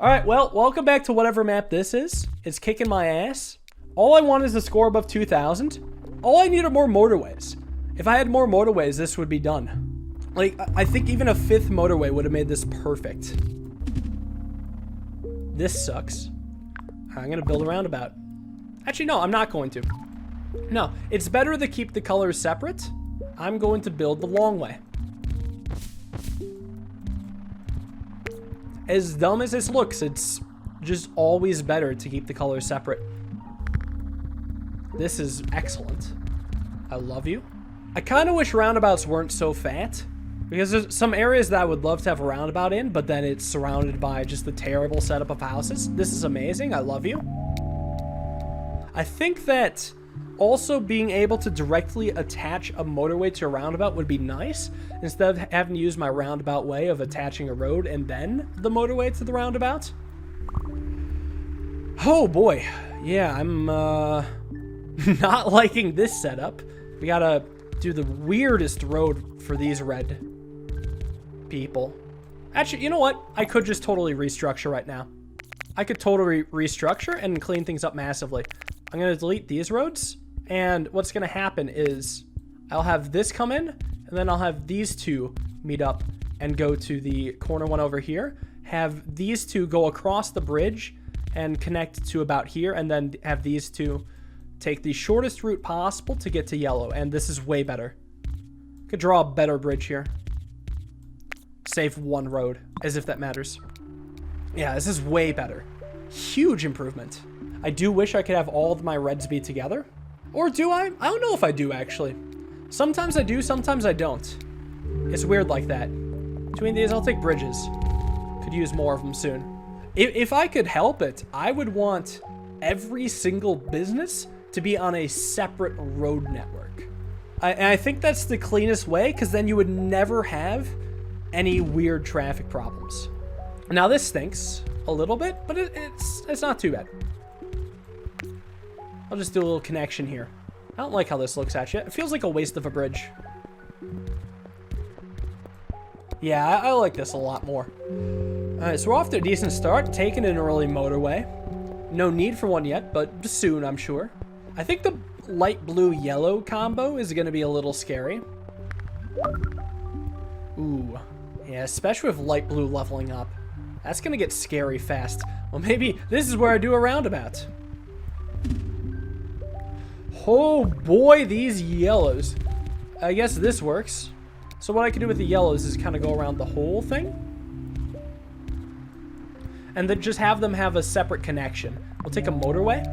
Alright, well, welcome back to whatever map this is. It's kicking my ass. All I want is a score above 2,000. All I need are more motorways. If I had more motorways, this would be done. Like, I think even a 5th motorway would have made this perfect. This sucks. I'm gonna build a roundabout. Actually, no, I'm not going to. No, it's better to keep the colors separate. I'm going to build the long way. As dumb as this looks, it's just always better to keep the colors separate. This is excellent. I love you. I kind of wish roundabouts weren't so fat, because there's some areas that I would love to have a roundabout in, but then it's surrounded by just a terrible setup of houses. This is amazing. I love you. I think that also being able to directly attach a motorway to a roundabout would be nice, instead of having to use my roundabout way of attaching a road and then the motorway to the roundabout. Oh boy. Yeah, I'm not liking this setup. We gotta do the weirdest road for these red people. Actually, you know what? I could just totally restructure right now. I could totally restructure and clean things up massively. I'm gonna delete these roads. And what's going to happen is I'll have this come in, and then I'll have these two meet up and go to the corner one over here. Have these two go across the bridge and connect to about here, and then have these two take the shortest route possible to get to yellow. And this is way better. Could draw a better bridge here. Save one road, as if that matters. Yeah, this is way better. Huge improvement. I do wish I could have all of my reds be together. Or do I? I don't know if I do, actually. Sometimes I do, sometimes I don't. It's weird like that. Between these, I'll take bridges. Could use more of them soon. If I could help it, I would want every single business to be on a separate road network. And I think that's the cleanest way, because then you would never have any weird traffic problems. Now, this stinks a little bit, but it's not too bad. I'll just do a little connection here. I don't like how this looks, actually. It feels like a waste of a bridge. Yeah, I like this a lot more. Alright, so we're off to a decent start. Taking an early motorway. No need for one yet, but soon, I'm sure. I think the light blue-yellow combo is going to be a little scary. Ooh. Yeah, especially with light blue leveling up. That's going to get scary fast. Well, maybe this is where I do a roundabout. Oh boy, these yellows. I guess this works. So what I can do with the yellows is kind of go around the whole thing. And then just have them have a separate connection. We'll take a motorway.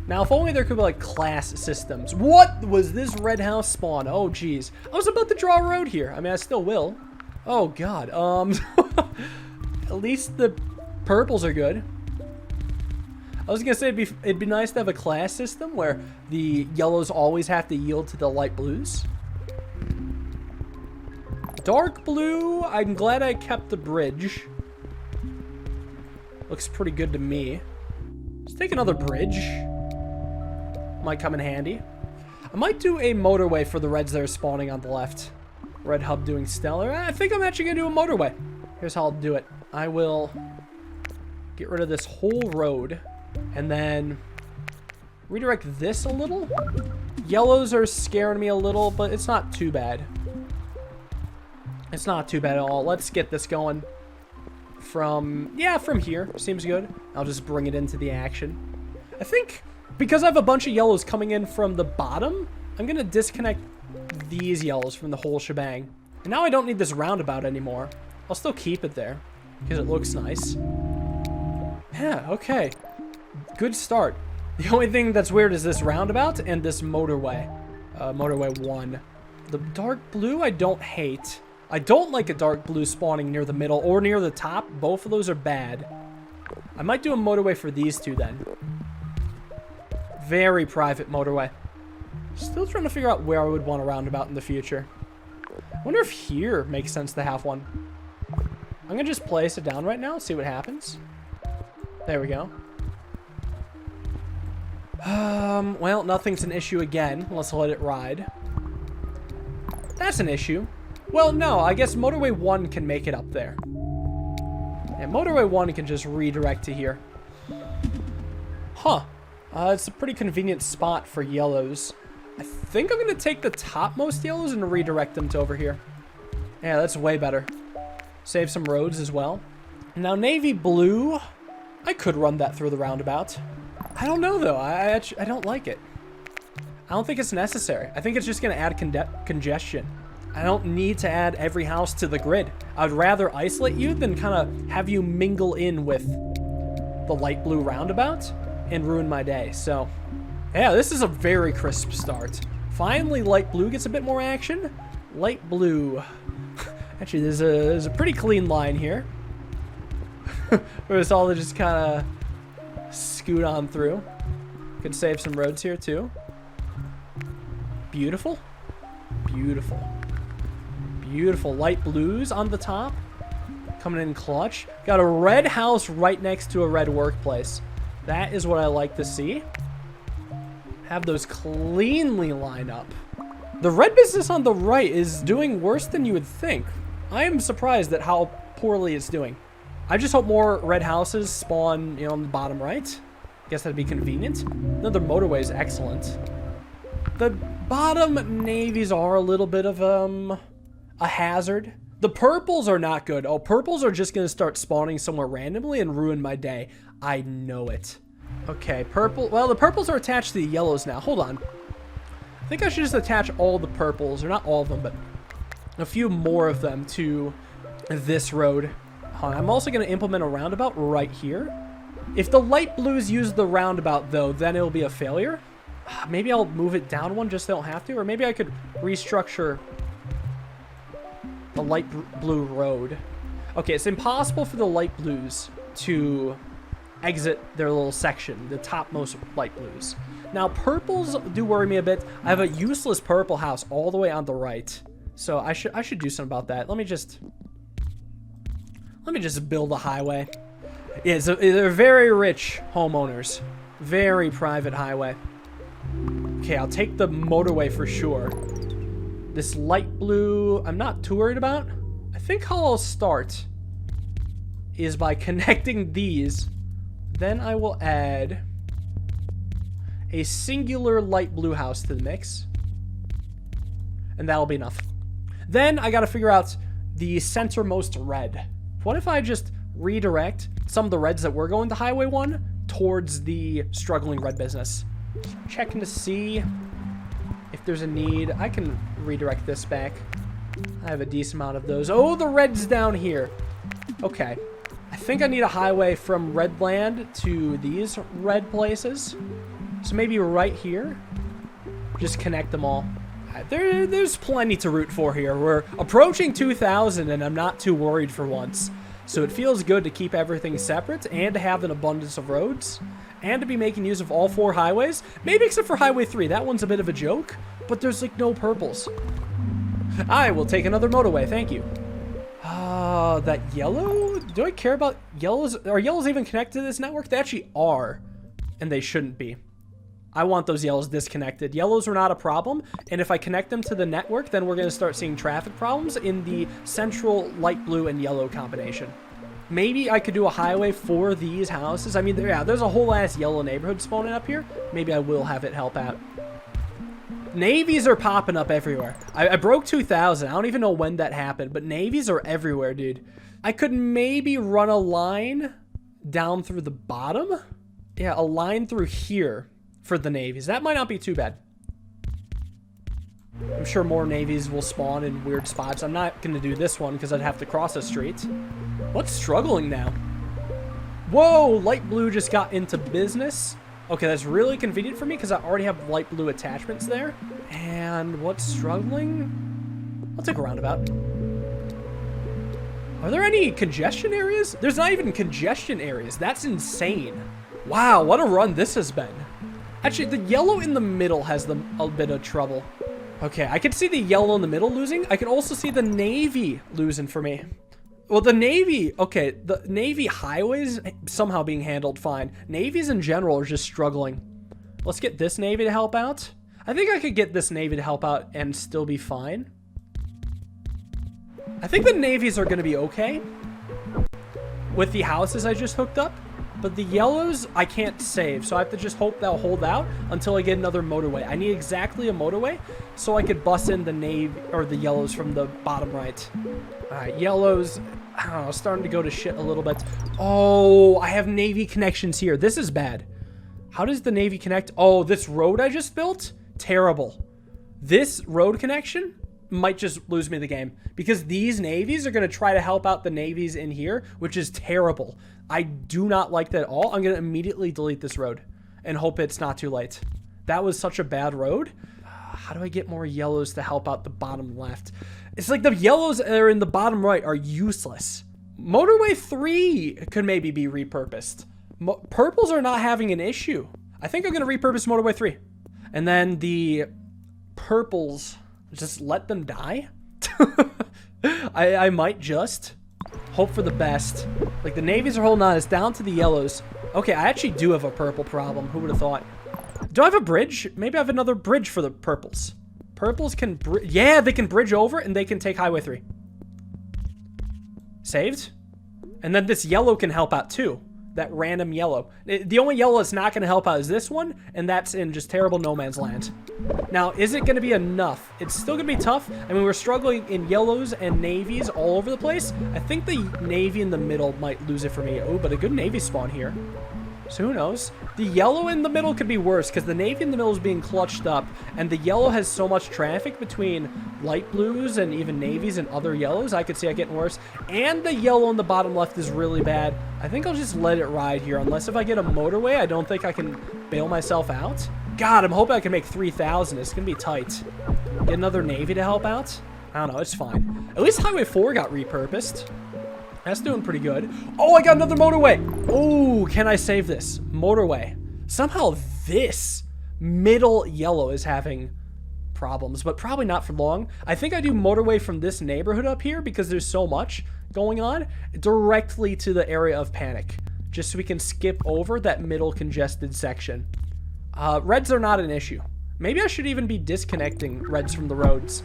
Now, if only there could be, like, class systems. What was this red house spawn? Oh, geez. I was about to draw a road here. I mean, I still will. Oh, God. At least the purples are good. I was gonna say it'd be nice to have a class system where the yellows always have to yield to the light blues. Dark blue, I'm glad I kept the bridge. Looks pretty good to me. Let's take another bridge. Might come in handy. I might do a motorway for the reds that are spawning on the left. Red hub doing stellar. I think I'm actually gonna do a motorway. Here's how I'll do it. I will get rid of this whole road. And then redirect this a little. Yellows are scaring me a little, but it's not too bad. It's not too bad at all. Let's get this going from here. Seems good. I'll just bring it into the action. I think because I have a bunch of yellows coming in from the bottom, I'm going to disconnect these yellows from the whole shebang. And now I don't need this roundabout anymore. I'll still keep it there because it looks nice. Yeah, okay. Good start. The only thing that's weird is this roundabout and this motorway. Motorway 1. The dark blue I don't hate. I don't like a dark blue spawning near the middle or near the top. Both of those are bad. I might do a motorway for these two then. Very private motorway. Still trying to figure out where I would want a roundabout in the future. I wonder if here makes sense to have one. I'm going to just place it down right now and see what happens. There we go. Well, nothing's an issue again. Let's let it ride. That's an issue. Well, no, I guess Motorway 1 can make it up there. And Motorway 1 can just redirect to here. Huh. It's a pretty convenient spot for yellows. I think I'm going to take the topmost yellows and redirect them to over here. Yeah, that's way better. Save some roads as well. Now, navy blue, I could run that through the roundabout. I don't know, though. I don't like it. I don't think it's necessary. I think it's just going to add congestion. I don't need to add every house to the grid. I'd rather isolate you than kind of have you mingle in with the light blue roundabout and ruin my day. So, yeah, this is a very crisp start. Finally, light blue gets a bit more action. Light blue. Actually, there's a pretty clean line here. Where it's all to just kind of scoot on through. Could save some roads here, too. Beautiful. Beautiful. Beautiful. Light blues on the top. Coming in clutch. Got a red house right next to a red workplace. That is what I like to see. Have those cleanly line up. The red business on the right is doing worse than you would think. I am surprised at how poorly it's doing. I just hope more red houses spawn, you know, on the bottom right. Guess that'd be convenient. Another motorway is excellent. The bottom navies are a little bit of a hazard. The purples are not good. Oh, purples are just going to start spawning somewhere randomly and ruin my day. I know it. Okay, purple. Well, the purples are attached to the yellows now. Hold on. I think I should just attach all the purples, or not all of them, but a few more of them to this road. I'm also going to implement a roundabout right here. If the light blues use the roundabout, though, then it'll be a failure. Maybe I'll move it down one just so I don't have to, or maybe I could restructure the light blue road. Okay, it's impossible for the light blues to exit their little section, the topmost light blues. Now, purples do worry me a bit. I have a useless purple house all the way on the right, so I should do something about that. Let me just build a highway. Yeah, so they're very rich homeowners, very private highway. Okay, I'll take the motorway for sure. This light blue, I'm not too worried about. I think how I'll start is by connecting these. Then I will add a singular light blue house to the mix. And that'll be enough. Then I got to figure out the centermost red. What if I just redirect some of the reds that were going to Highway 1 towards the struggling red business? Checking to see if there's a need. I can redirect this back. I have a decent amount of those. Oh, the red's down here. Okay. I think I need a highway from Redland to these red places. So maybe right here. Just connect them all. There's plenty to root for here. We're approaching 2,000 and I'm not too worried for once. So it feels good to keep everything separate and to have an abundance of roads and to be making use of all 4 highways. Maybe except for Highway 3. That one's a bit of a joke, but there's like no purples. I will take another motorway. Thank you. That yellow? Do I care about yellows? Are yellows even connected to this network? They actually are, and they shouldn't be. I want those yellows disconnected. Yellows are not a problem, and if I connect them to the network, then we're going to start seeing traffic problems in the central light blue and yellow combination. Maybe I could do a highway for these houses. I mean, yeah, there's a whole ass yellow neighborhood spawning up here. Maybe I will have it help out. Navies are popping up everywhere. I broke 2,000. I don't even know when that happened, but navies are everywhere, dude. I could maybe run a line down through the bottom. Yeah, a line through here for the navies. That might not be too bad. I'm sure more navies will spawn in weird spots. I'm not going to do this one because I'd have to cross a street. What's struggling now? Whoa, light blue just got into business. Okay, that's really convenient for me because I already have light blue attachments there. And what's struggling? I'll take a roundabout. Are there any congestion areas? There's not even congestion areas. That's insane. Wow, what a run this has been. Actually, the yellow in the middle has a bit of trouble. Okay, I can see the yellow in the middle losing. I can also see the navy losing for me. Well, the navy, okay, the navy highways somehow being handled fine. Navies in general are just struggling. Let's get this navy to help out. I think I could get this navy to help out and still be fine. I think the navies are going to be okay. with the houses I just hooked up. But the yellows, I can't save. So I have to just hope they'll hold out until I get another motorway. I need exactly a motorway so I could bus in the navy or the yellows from the bottom right. All right, yellows, I don't know, starting to go to shit a little bit. Oh, I have navy connections here. This is bad. How does the navy connect? Oh, this road I just built? Terrible. This road connection might just lose me the game because these navies are going to try to help out the navies in here, which is terrible. I do not like that at all. I'm going to immediately delete this road and hope it's not too late. That was such a bad road. How do I get more yellows to help out the bottom left? It's like the yellows that are in the bottom right are useless. Motorway 3 could maybe be repurposed. Purples are not having an issue. I think I'm going to repurpose Motorway 3. And then the purples, just let them die. I might just hope for the best. Like the navies are holding on. It's down to the yellows. Okay, I actually do have a purple problem. Who would have thought? Do I have a bridge? Maybe I have another bridge for the purples. Purples can yeah, they can bridge over and they can take Highway 3. Saved. And then this yellow can help out too. That random yellow. The only yellow that's not going to help out is this one, and that's in just terrible no man's land. Now, is it going to be enough? It's still going to be tough. I mean, we're struggling in yellows and navies all over the place. I think the navy in the middle might lose it for me. Oh, but a good navy spawn here. So who knows? The yellow in the middle could be worse because the navy in the middle is being clutched up, and the yellow has so much traffic between light blues and even navies and other yellows. I could see it getting worse. And the yellow in the bottom left is really bad. I think I'll just let it ride here. Unless if I get a motorway, I don't think I can bail myself out. God, I'm hoping I can make 3,000. It's going to be tight. Get another navy to help out? I don't know. It's fine. At least Highway 4 got repurposed. That's doing pretty good. Oh, I got another motorway. Oh, can I save this? Motorway. Somehow this middle yellow is having problems, but probably not for long. I think I do motorway from this neighborhood up here because there's so much going on directly to the area of panic, just so we can skip over that middle congested section. Reds are not an issue. Maybe I should even be disconnecting reds from the roads,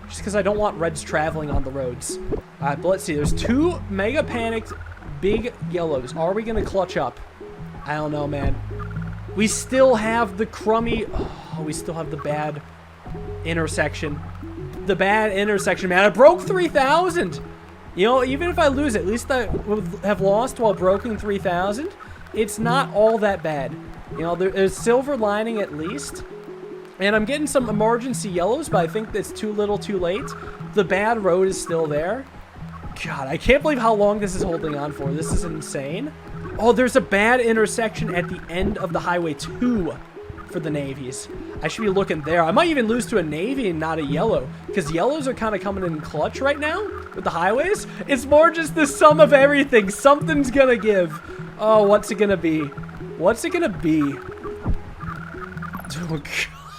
just because I don't want reds traveling on the roads. But let's see. There's 2 mega panicked big yellows. Are we going to clutch up? I don't know, man. We still have the crummy... Oh, we still have the bad intersection. The bad intersection, man. I broke 3,000. You know, even if I lose, at least I would have lost while broken 3,000. It's not all that bad. You know, there's silver lining at least. And I'm getting some emergency yellows, but I think it's too little too late. The bad road is still there. God, I can't believe how long this is holding on for. This is insane. Oh, there's a bad intersection at the end of the Highway 2 for the navies. I should be looking there. I might even lose to a navy and not a yellow, because yellows are kind of coming in clutch right now with the highways. It's more just the sum of everything. Something's gonna give. Oh, what's it gonna be? What's it gonna be? Oh,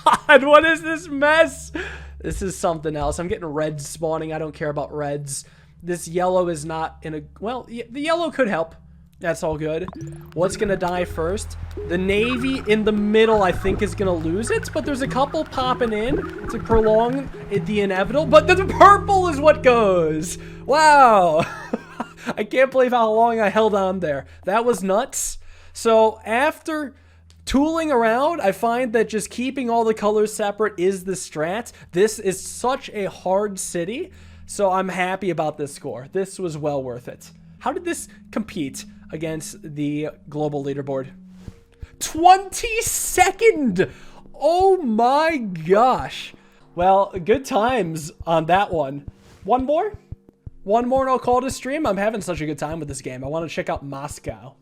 God, what is this mess? This is something else. I'm getting reds spawning. I don't care about reds. This yellow is not in a... Well, the yellow could help. That's all good. What's going to die first? The navy in the middle, I think, is going to lose it. But there's a couple popping in to prolong the inevitable. But the purple is what goes. Wow. I can't believe how long I held on there. That was nuts. So after... tooling around, I find that just keeping all the colors separate is the strat. This is such a hard city, so I'm happy about this score. This was well worth it. How did this compete against the global leaderboard? 22nd! Oh my gosh. Well, good times on that one. One more? One more and I'll call it a stream. I'm having such a good time with this game. I want to check out Moscow.